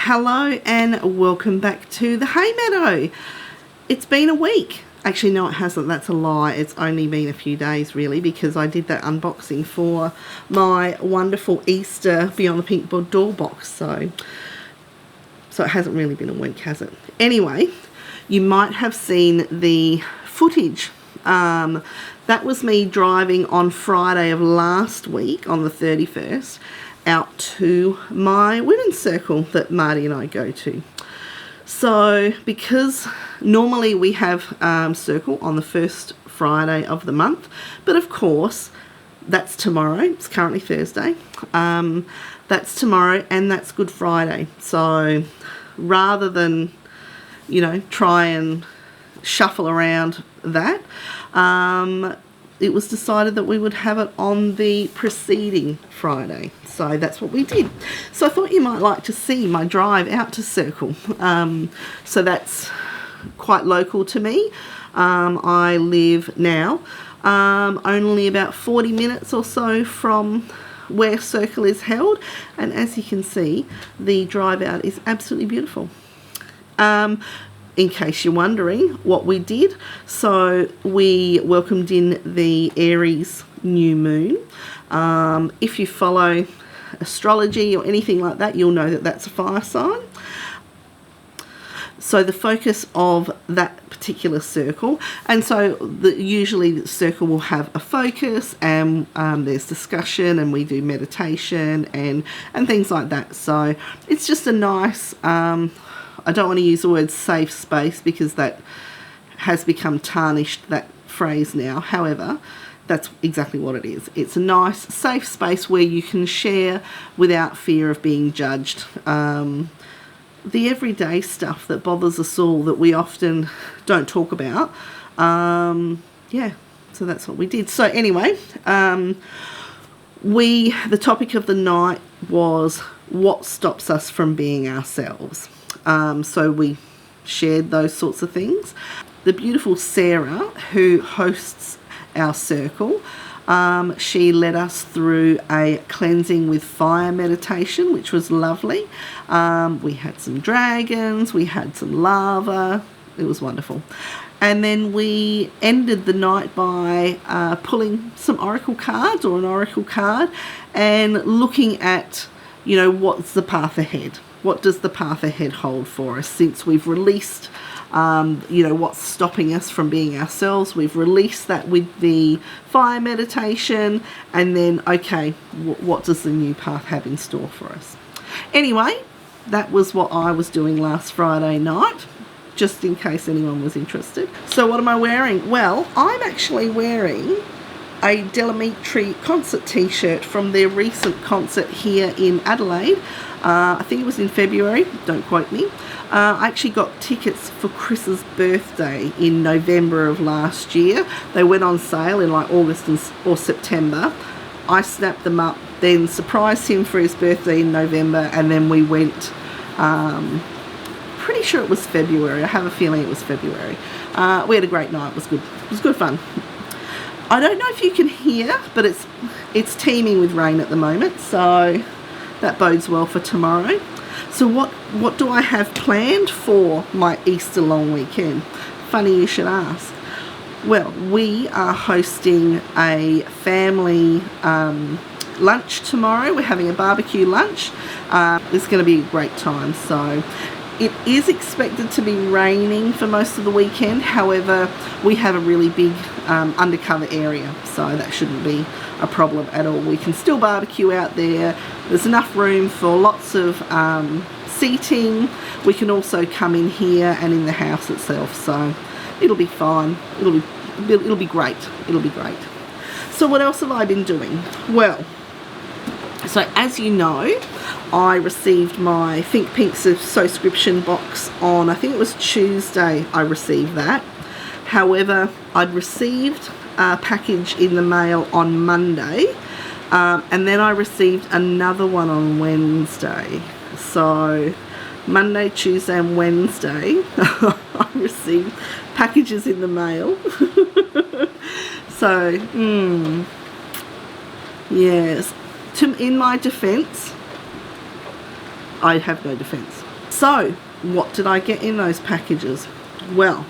Hello and welcome back to the hay meadow. It's been a week. Actually, no, it hasn't. That's a lie. It's only been a few days, really, because I did that unboxing for my wonderful Easter Beyond the Pink Door box. So it hasn't really been a week, has it? Anyway, you might have seen the footage. That was me driving on Friday of last week, on the 31st, out to my women's circle that Marty and I go to. So because normally we have circle on the first Friday of the month, but of course that's tomorrow. It's currently Thursday. That's tomorrow and that's Good Friday. So rather than, you know, try and shuffle around that, it was decided that we would have it on the preceding Friday. So that's what we did. So I thought you might like to see my drive out to Circle. So that's quite local to me. I live now only about 40 minutes or so from where Circle is held. And as you can see, the drive out is absolutely beautiful. In case you're wondering what we did, so we welcomed in the Aries new moon. If you follow astrology or anything like that, you'll know that that's a fire sign. So the focus of that particular circle, and so usually the circle will have a focus, and there's discussion, and we do meditation and things like that. So it's just a nice, I don't want to use the word safe space because that has become tarnished, that phrase now. However, that's exactly what it is. It's a nice, safe space where you can share without fear of being judged. The everyday stuff that bothers us all that we often don't talk about. Yeah, so that's what we did. So anyway, the topic of the night was what stops us from being ourselves. So we shared those sorts of things. The beautiful Sarah, who hosts our circle, she led us through a cleansing with fire meditation, which was lovely. We had some dragons, we had some lava. It was wonderful. And then we ended the night by pulling some oracle cards, or an oracle card, and looking at, you know, what's the path ahead. What does the path ahead hold for us since we've released, you know, what's stopping us from being ourselves? We've released that with the fire meditation, and then, okay, what does the new path have in store for us? Anyway, that was what I was doing last Friday night, just in case anyone was interested. So what am I wearing? Well, I'm actually wearing a Deliveries concert t-shirt from their recent concert here in Adelaide. I think it was in February, don't quote me. I actually got tickets for Chris's birthday in November of last year. They went on sale in like August or September. I snapped them up, then surprised him for his birthday in November, and then we went, pretty sure it was February. I have a feeling it was February. We had a great night. It was good. It was good fun. I don't know if you can hear, but it's it's teeming with rain at the moment, so that bodes well for tomorrow. So what do I have planned for my Easter long weekend? Funny you should ask. Well, we are hosting a family lunch tomorrow. We're having a barbecue lunch. It's going to be a great time. So it is expected to be raining for most of the weekend. However, we have a really big undercover area, so that shouldn't be a problem at all. We can still barbecue out there. There's enough room for lots of seating. We can also come in here and in the house itself, so it'll be fine. It'll be great. It'll be great. So what else have I been doing? Well, so as you know, I received my Think Pink subscription box on, I think it was Tuesday I received that. However, I'd received a package in the mail on Monday, and then I received another one on Wednesday. So Monday, Tuesday and Wednesday I received packages in the mail. So yes, in my defense, I have no defense. So what did I get in those packages? Well,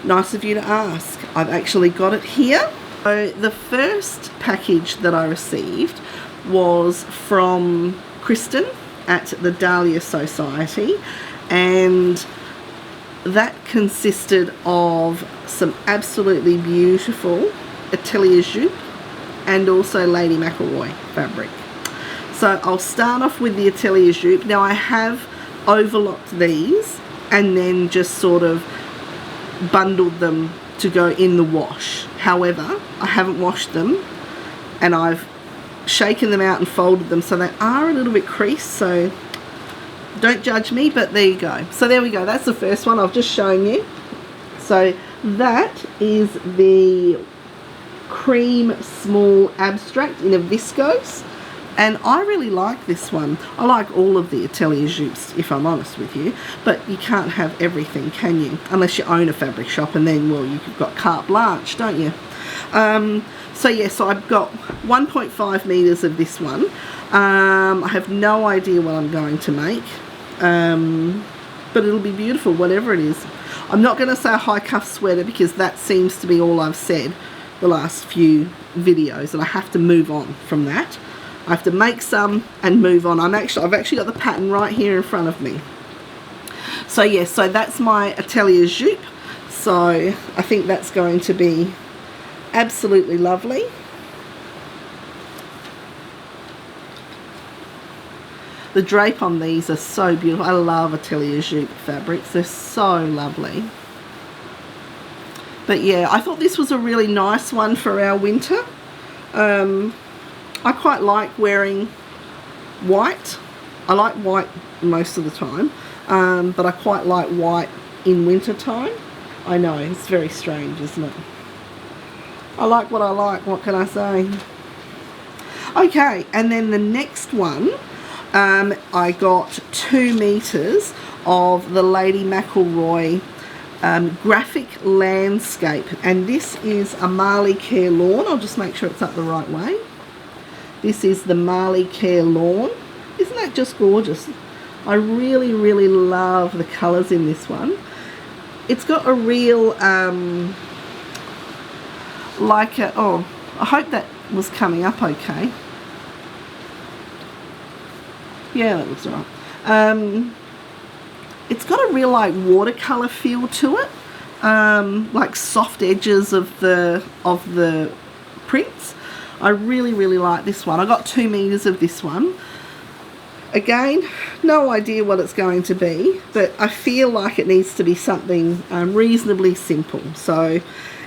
nice of you to ask. I've actually got it here. So the first package that I received was from Kristen at the Dahlia Society, and that consisted of some absolutely beautiful Atelier Jupe and also Lady McElroy fabric. So I'll start off with the Atelier Jupe. Now I have overlocked these and then just sort of bundled them to go in the wash. However, I haven't washed them, and I've shaken them out and folded them so they are a little bit creased, so don't judge me, but there you go. So there we go, that's the first one I've just shown you. So that is the cream small abstract in a viscose, and I really like this one. I like all of the Atelier Jupes, if I'm honest with you, but you can't have everything, can you? Unless you own a fabric shop, and then, well, you've got carte blanche, don't you? So yeah, so I've got 1.5 meters of this one. I have no idea what I'm going to make, but it'll be beautiful, whatever it is. I'm not going to say a high cuff sweater because that seems to be all I've said the last few videos, and I have to move on from that. I have to make some and move on. I've actually got the pattern right here in front of me. So yeah, so that's my Atelier Jupe. So I think that's going to be absolutely lovely. The drape on these are so beautiful. I love Atelier Jupe fabrics. They're so lovely. But yeah, I thought this was a really nice one for our winter. I quite like wearing white. I like white most of the time, but I quite like white in winter time. I know, it's very strange, isn't it? I like what I like, what can I say? Okay, and then the next one, I got 2 meters of the Lady McElroy graphic landscape, and this is a Marley Care Lawn. I'll just make sure it's up the right way. This is the Marley Care Lawn. Isn't that just gorgeous? I really, really love the colours in this one. It's got a real, oh, I hope that was coming up okay. Yeah, that looks alright. It's got a real like watercolour feel to it, like soft edges of the prints. I really, really like this one. I got 2 meters of this one. Again, no idea what it's going to be, but I feel like it needs to be something reasonably simple. So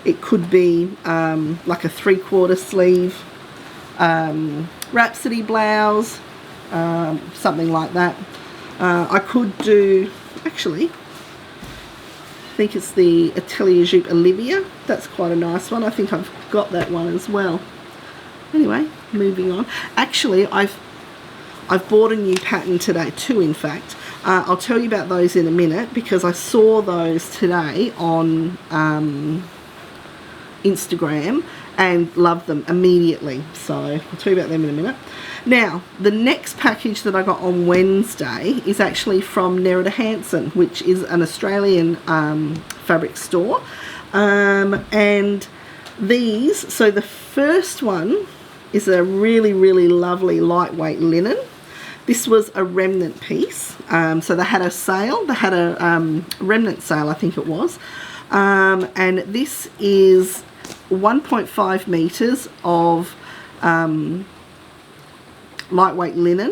it could be like a 3/4 sleeve Rhapsody blouse, something like that. I could do, actually, I think it's the Atelier Jupe Olivia. That's quite a nice one. I think I've got that one as well. Anyway, moving on. Actually, I've bought a new pattern today too, in fact. I'll tell you about those in a minute because I saw those today on Instagram, and loved them immediately. So I'll tell you about them in a minute. Now, the next package that I got on Wednesday is actually from Nerida Hansen, which is an Australian fabric store. And these, so the first one is a really, really lovely lightweight linen. This was a remnant piece. So they had a sale, they had a remnant sale, I think it was. And this is 1.5 meters of lightweight linen,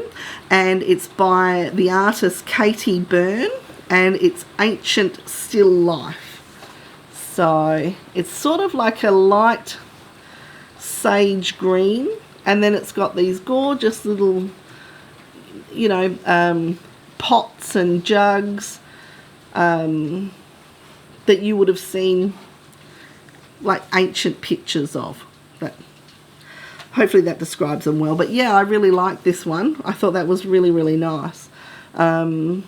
and it's by the artist Katie Byrne, and it's Ancient Still Life. So it's sort of like a light sage green, and then it's got these gorgeous little, you know, pots and jugs that you would have seen like ancient pictures of. But hopefully that describes them well. But yeah, I really like this one. I thought that was really, really nice. And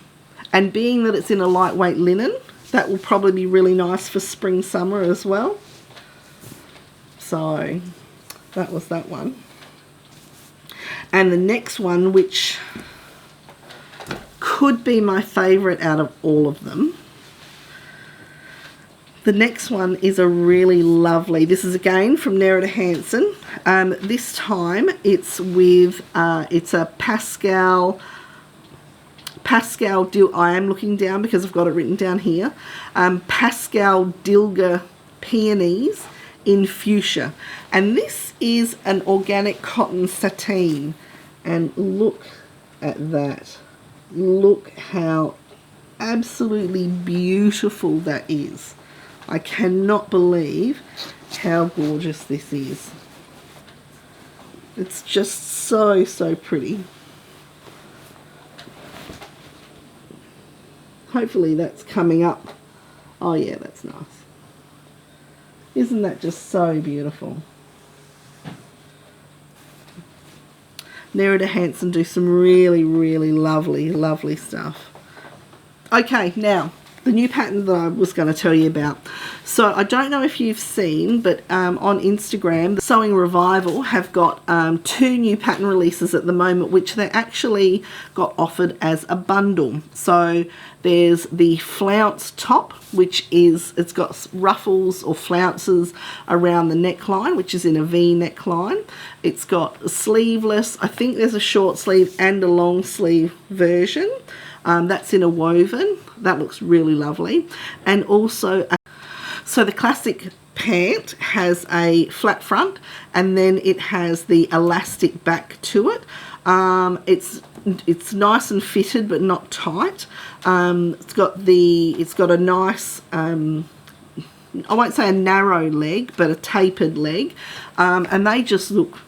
being that it's in a lightweight linen, that will probably be really nice for spring, summer as well. So that was that one. And the next one, which could be my favourite out of all of them, the next one is a really lovely, this is again from Nerida Hansen. This time it's with, it's a Pascal, I am looking down because I've got it written down here, Pascal Dilger Peonies in fuchsia. And this is an organic cotton sateen. And look at that. Look how absolutely beautiful that is. I cannot believe how gorgeous this is. It's just so, so pretty. Hopefully that's coming up. Oh yeah, that's nice. Isn't that just so beautiful? Nerida Hansen do some really, really lovely, lovely stuff. Okay, now the new pattern that I was going to tell you about. So I don't know if you've seen, but on Instagram, the Sewing Revival have got 2 new pattern releases at the moment, which they actually got offered as a bundle. So there's the flounce top, which is, it's got ruffles or flounces around the neckline, which is in a V neckline. It's got a sleeveless, I think there's a short sleeve and a long sleeve version. That's in a woven. That looks really lovely. And also, so the classic pant has a flat front, and then it has the elastic back to it. It's nice and fitted, but not tight. It's got a nice, I won't say a narrow leg, but a tapered leg. And they just look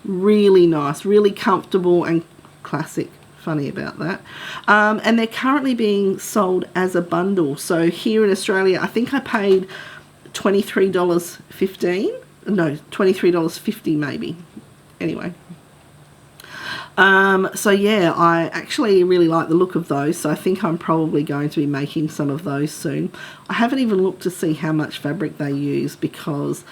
really nice, really comfortable and classic. Funny about that. And they're currently being sold as a bundle. So here in Australia, I think I paid $23.15. No, $23.50 maybe. Anyway. So yeah, I actually really like the look of those. So I think I'm probably going to be making some of those soon. I haven't even looked to see how much fabric they use, because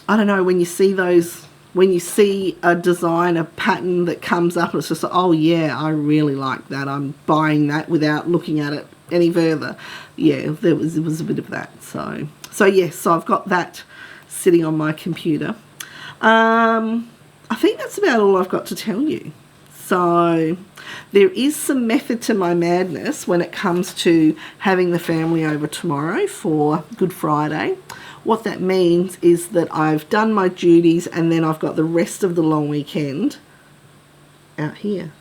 I don't know, when you see those, when you see a design, a pattern that comes up, it's just like, oh yeah, I really like that. I'm buying that without looking at it any further. Yeah, it was a bit of that. So yes, so I've got that sitting on my computer. I think that's about all I've got to tell you. So there is some method to my madness when it comes to having the family over tomorrow for Good Friday. What that means is that I've done my duties, and then I've got the rest of the long weekend out here.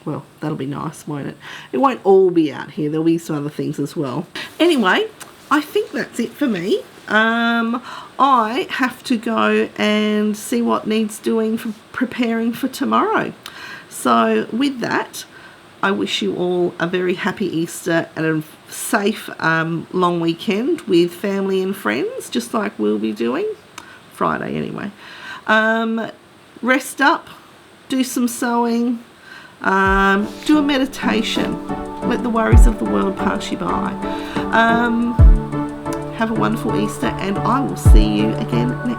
Well, that'll be nice, won't it? It won't all be out here. There'll be some other things as well. Anyway, I think that's it for me. I have to go and see what needs doing for preparing for tomorrow. So with that, I wish you all a very happy Easter and a safe long weekend with family and friends, just like we'll be doing Friday anyway. Rest up, do some sewing, do a meditation, let the worries of the world pass you by. have a wonderful Easter, and I will see you again next